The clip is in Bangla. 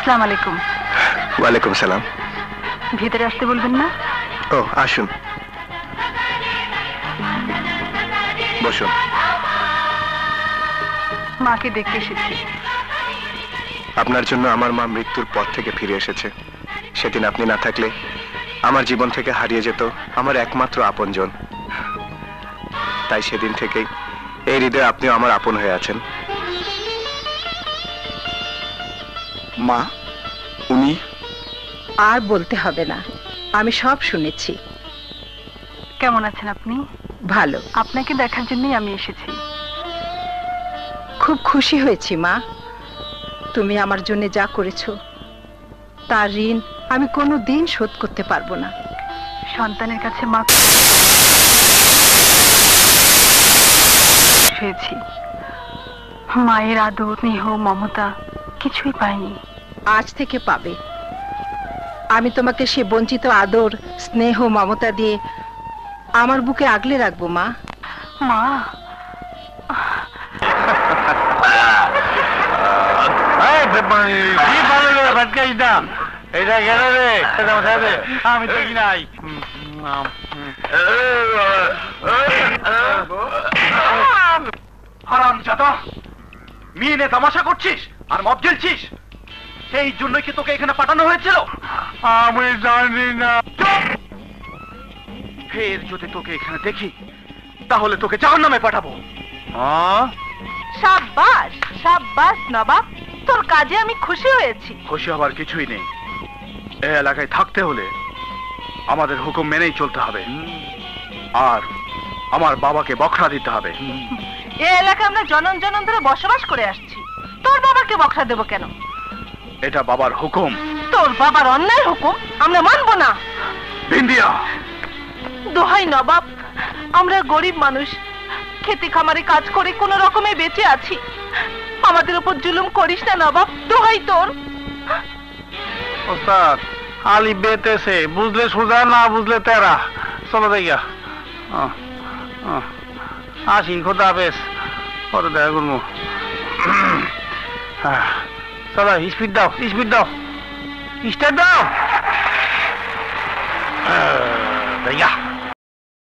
আসসালামু আলাইকুম। ওয়ালাইকুম সালাম। ভিতরে আসতে বলবেন না? ও আসুন, বসুন। মাকে দেখতে এসেছি। আপনার জন্য আমার মা মৃত্যুর পর থেকে ফিরে এসেছে। সেদিন আপনি না থাকলে আমার জীবন থেকে হারিয়ে যেত আমার একমাত্র আপনজন। তাই সেদিন থেকেই এই হৃদয়ে আপনিও আমার আপন হয়ে আছেন। মা, উনি? আর বলতে হবে না, আমি সব শুনেছি। কেমন আছেন আপনি? ভালো। আপনাকে দেখার জন্যই আমি এসেছি। খুব খুশি হয়েছি মা, তুমি আমার জন্য যা করেছো তার ঋণ আমি কোনো দিন শোধ করতে পারবো না। সন্তানের কাছে মা হয়েছি, মায়ের আদর, স্নেহ, মমতা কিছুই পাইনি। আজ থেকে পাবে। আমি তোমাকে সে বঞ্চিত আদর, স্নেহ, মমতা দিয়ে আমার বুকে আগলে রাখবো মা। মা, আমি দেখি নাই। হারামজাদা, মেয়ে নিয়ে তামাশা করছিস আর মদ গেলছিস? সেই জন্যই কি তোকে এখানে পাঠানো হয়েছিল? আমি জানি না। ফের যদি তোকে এখানে দেখি তাহলে তোকে জাহান্নামে পাঠাবো। সাব্বাস সাব্বাস নবাব, তোর কাজে আমি খুশি হয়েছি। খুশি হবার কিছুই নেই। এই এলাকায় থাকতে হলে আমাদের হুকুম মেনেই চলতে হবে, আর আমার বাবাকে বখরা দিতে হবে। এই এলাকায় আমরা জনম জনম ধরে বসবাস করে আসছি, তোর বাবাকে বখরা দেব কেন? এটা বাবার হুকুম। তোর বাবার অন্যায় হুকুম আমরা মানবো না। বিন্দিয়া, দোহাই নবাব, আমরা গরিব মানুষ, খেতে খামারে কাজ করে কোনো রকমে বেঁচে আছি, আমাদের উপর জুলুম করিস না নবাব, দোহাই তোর। ওস্তাদ আলী বেতেছে, বুঝলে সোজা, না বুঝলে তেরা। চলো দেখিয়া আসি, খোদা হাফেজ, পরে দেখা করবো। চলো স্পিড দাও, স্পিড দাও, স্টার্ট দাও। দেখিয়া